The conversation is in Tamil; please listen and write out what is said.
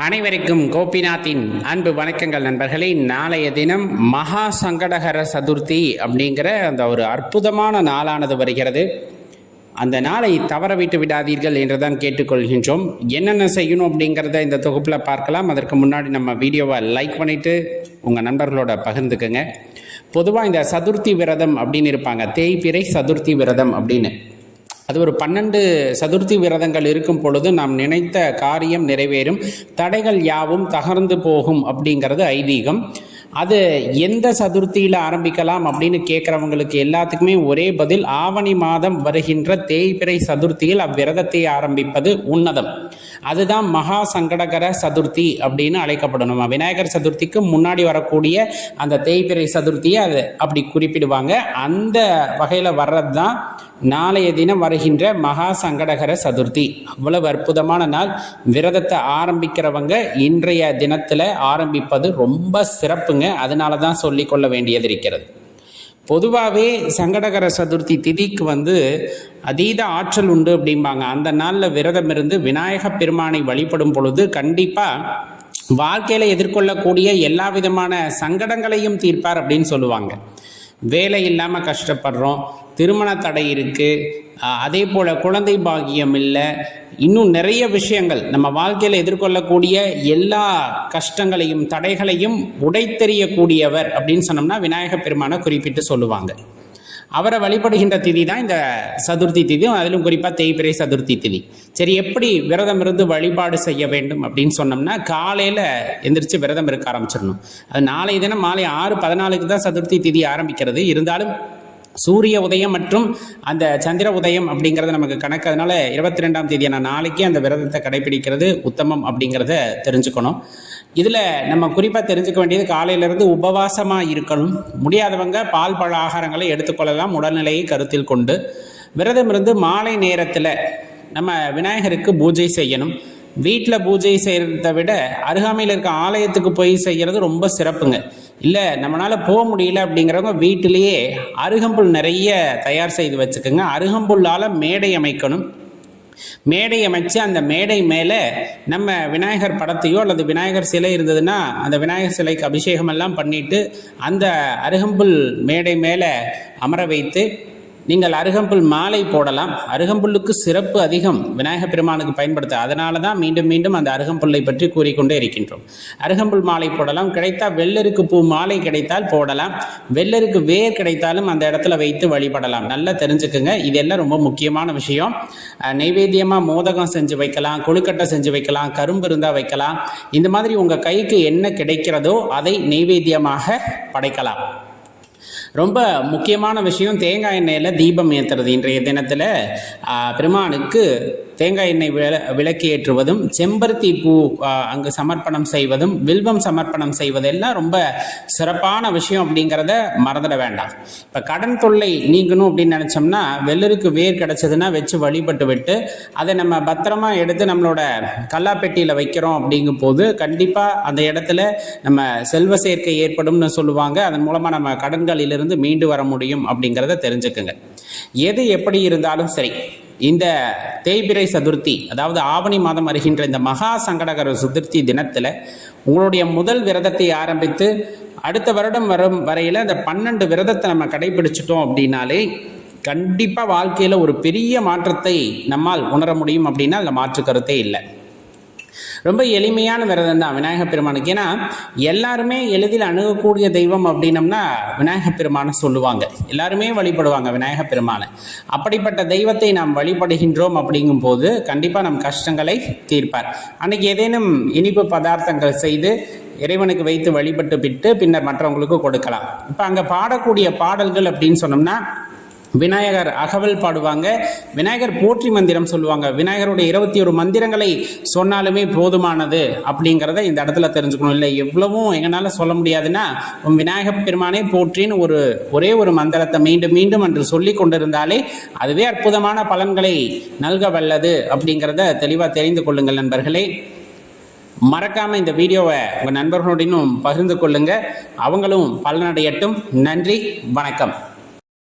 அனைவருக்கும் கோபிநாத்தின் அன்பு வணக்கங்கள் நண்பர்களே. நாளைய தினம் மகா சங்கடகர சதுர்த்தி அப்படிங்கிற அந்த ஒரு அற்புதமான நாளானது வருகிறது. அந்த நாளை தவற விட்டு விடாதீர்கள் என்றுதான் கேட்டுக்கொள்கின்றோம். என்னென்ன செய்யணும் அப்படிங்கிறத இந்த தொகுப்பில் பார்க்கலாம். அதற்கு முன்னாடி நம்ம வீடியோவை லைக் பண்ணிவிட்டு உங்கள் நண்பர்களோட பகிர்ந்துக்குங்க. பொதுவாக இந்த சதுர்த்தி விரதம் அப்படின்னு இருப்பாங்க, தேய்பிறை சதுர்த்தி விரதம் அப்படின்னு. அது ஒரு 12 சதுர்த்தி விரதங்கள் இருக்கும் பொழுது நாம் நினைத்த காரியம் நிறைவேறும், தடைகள் யாவும் தகர்ந்து போகும் அப்படிங்கிறது ஐதீகம். அது எந்த சதுர்த்தியில் ஆரம்பிக்கலாம் அப்படின்னு கேட்குறவங்களுக்கு எல்லாத்துக்குமே ஒரே பதில், ஆவணி மாதம் வருகின்ற தேய்பிறை சதுர்த்தியில் அவ்விரதத்தை ஆரம்பிப்பது உன்னதம். அதுதான் மகா சங்கடகர சதுர்த்தி அப்படின்னு அழைக்கப்படும். நம்ம விநாயகர் சதுர்த்திக்கு முன்னாடி வரக்கூடிய அந்த தேய்பிறை சதுர்த்தியை அது அப்படி குறிப்பிடுவாங்க. அந்த வகையில் வர்றது தான் நாளைய தினம் வருகின்ற மகா சங்கடகர சதுர்த்தி. அவ்வளவு அற்புதமான நாள். விரதத்தை ஆரம்பிக்கிறவங்க இன்றைய தினத்தில் ஆரம்பிப்பது ரொம்ப சிறப்புங்க. அதனால தான் சொல்லிக்கொள்ள வேண்டியது இருக்கிறது. பொதுவாகவே சங்கடகர சதுர்த்தி திதிக்கு அதீத ஆற்றல் உண்டு அப்படிம்பாங்க. அந்த நாளில் விரதம் இருந்து விநாயக பெருமானை வழிபடும் பொழுது கண்டிப்பாக வாழ்க்கையில் எதிர்கொள்ளக்கூடிய எல்லா விதமான சங்கடங்களையும் தீர்ப்பார் அப்படின்னு சொல்லுவாங்க. வேலை இல்லாமல் கஷ்டப்படுறோம், திருமண தடை இருக்குது, அதே போல் குழந்தை பாக்கியம் இல்லை, இன்னும் நிறைய விஷயங்கள் நம்ம வாழ்க்கையில் எதிர்கொள்ளக்கூடிய எல்லா கஷ்டங்களையும் தடைகளையும் உடைத்தெறியக்கூடியவர் அப்படின்னு சொன்னோம்னா விநாயகப் பெருமானை குறிப்பிட்டு சொல்லுவாங்க. அவரை வழிபடுகின்ற திதி தான் இந்த சதுர்த்தி திதி, அதிலும் குறிப்பாக தேய்பிறை சதுர்த்தி திதி. சரி, எப்படி விரதம் இருந்து வழிபாடு செய்ய வேண்டும் அப்படின்னு சொன்னோம்னா, காலையில் எந்திரிச்சு விரதம் இருக்க ஆரம்பிச்சிடணும். அது நாளைய தினம் மாலை 6:14 தான் சதுர்த்தி திதி ஆரம்பிக்கிறது. இருந்தாலும் சூரிய உதயம் மற்றும் அந்த சந்திர உதயம் அப்படிங்கிறது நமக்கு கணக்கு. அதனால 22ஆம் தேதியான நாளைக்கு அந்த விரதத்தை கடைபிடிக்கிறது உத்தமம் அப்படிங்கிறத தெரிஞ்சுக்கணும். இதில் நம்ம குறிப்பாக தெரிஞ்சுக்க வேண்டியது, காலையிலேருந்து உபவாசமாக இருக்கணும். முடியாதவங்க பால் பழ ஆகாரங்களை எடுத்துக்கொள்ளலாம், உடல்நிலையை கருத்தில் கொண்டு. விரதம் இருந்து மாலை நேரத்தில் நம்ம விநாயகருக்கு பூஜை செய்யணும். வீட்டில் பூஜை செய்கிறத விட அருகாமையில் இருக்க ஆலயத்துக்கு போய் செய்கிறது ரொம்ப சிறப்புங்க. இல்லை நம்மளால் போக முடியல அப்படிங்கிறவங்க வீட்டிலேயே அருகம்புல் நிறைய தயார் செய்து வச்சுக்கோங்க. அருகம்புல்லால் மேடை அமைக்கணும். மேடை அமைச்சு அந்த மேடை மேலே நம்ம விநாயகர் படத்தையோ அல்லது விநாயகர் சிலை இருந்ததுன்னா அந்த விநாயகர் சிலைக்கு அபிஷேகம் எல்லாம் பண்ணிட்டு அந்த அருகம்புல் மேடை மேலே அமர வைத்து நீங்கள் அருகம்புல் மாலை போடலாம். அருகம்புல்லுக்கு சிறப்பு அதிகம் விநாயகப் பெருமானுக்கு பயன்படுத்த. அதனால தான் மீண்டும் மீண்டும் அந்த அருகம்புல்லை பற்றி கூறிக்கொண்டே இருக்கின்றோம். அருகம்புல் மாலை போடலாம். கிடைத்தால் வெள்ளருக்கு பூ மாலை கிடைத்தால் போடலாம். வெள்ளருக்கு வேர் கிடைத்தாலும் அந்த இடத்துல வைத்து வழிபடலாம். நல்லா தெரிஞ்சுக்குங்க, இதெல்லாம் ரொம்ப முக்கியமான விஷயம். நைவேத்தியமாக மோதகம் செஞ்சு வைக்கலாம், கொழுக்கட்டை செஞ்சு வைக்கலாம், கரும்பு இருந்தால் வைக்கலாம். இந்த மாதிரி உங்கள் கைக்கு என்ன கிடைக்கிறதோ அதை நைவேத்தியமாக படைக்கலாம். ரொம்ப முக்கியமான விஷயம், தேங்காய் எண்ணெயில் தீபம் ஏற்றுறது. இன்றைய தினத்தில் பெருமானுக்கு தேங்காய் எண்ணெய் விளக்கு ஏற்றுவதும், செம்பருத்தி பூ அங்கு சமர்ப்பணம் செய்வதும், வில்வம் சமர்ப்பணம் செய்வதெல்லாம் ரொம்ப சிறப்பான விஷயம் அப்படிங்கிறத மறந்துட வேண்டாம். இப்போ கடன் தொல்லை நீங்கணும் அப்படின்னு நினச்சோம்னா வெள்ளருக்கு வேர் கிடச்சதுன்னா வச்சு வழிபட்டு விட்டு அதை நம்ம பத்திரமா எடுத்து நம்மளோட கல்லாப்பெட்டியில் வைக்கிறோம் அப்படிங்கும் போது கண்டிப்பாக அந்த இடத்துல நம்ம செல்வ சேர்க்கை ஏற்படும்னு சொல்லுவாங்க. அதன் மூலமாக நம்ம கடன்களிலிருந்து மீண்டு வர முடியும் அப்படிங்கிறத தெரிஞ்சுக்குங்க. எது எப்படி இருந்தாலும் சரி, இந்த தேய்பிறை சதுர்த்தி, அதாவது ஆவணி மாதம் வருகின்ற இந்த மகா சங்கடகர சதுர்த்தி தினத்தில் உங்களுடைய முதல் விரதத்தை ஆரம்பித்து அடுத்த வருடம் வரும் வரையில் அந்த 12 விரதத்தை நம்ம கடைபிடிச்சிட்டோம் அப்படின்னாலே கண்டிப்பாக வாழ்க்கையில் ஒரு பெரிய மாற்றத்தை நம்மால் உணர முடியும் அப்படின்னா அதில் மாற்று கருத்தே இல்லை. ரொம்ப எளிமையான விரதம் தான் விநாயகப் பெருமானுக்கு. ஏன்னா எல்லாருமே எளிதில் அணுகக்கூடிய தெய்வம் அப்படின்னம்னா விநாயகப் பெருமானை சொல்லுவாங்க. எல்லாருமே வழிபடுவாங்க விநாயகப் பெருமானை. அப்படிப்பட்ட தெய்வத்தை நாம் வழிபடுகின்றோம் அப்படிங்கும் போது கண்டிப்பாக நம் கஷ்டங்களை தீர்ப்பார். அன்னைக்கு ஏதேனும் இனிப்பு பதார்த்தங்கள் செய்து இறைவனுக்கு வைத்து வழிபட்டு விட்டு பின்னர் மற்றவங்களுக்கு கொடுக்கலாம். இப்போ அங்கே பாடக்கூடிய பாடல்கள் அப்படின்னு சொன்னோம்னா விநாயகர் அகவல் பாடுவாங்க, விநாயகர் போற்றி மந்திரம் சொல்லுவாங்க. விநாயகருடைய 21 மந்திரங்களை சொன்னாலுமே போதுமானது அப்படிங்கிறத இந்த இடத்துல தெரிஞ்சுக்கணும். இல்லை எவ்வளவும் எங்களால் சொல்ல முடியாதுன்னா விநாயகப் பெருமானே போற்றின்னு ஒரே ஒரு மந்திரத்தை மீண்டும் மீண்டும் என்று சொல்லி கொண்டிருந்தாலே அதுவே அற்புதமான பலன்களை நல்க வல்லது அப்படிங்கிறத தெளிவாக தெரிந்து கொள்ளுங்கள் நண்பர்களே. மறக்காமல் இந்த வீடியோவை உங்கள் நண்பர்களுடனும் பகிர்ந்து கொள்ளுங்கள், அவங்களும் பலனடையட்டும். நன்றி, வணக்கம்.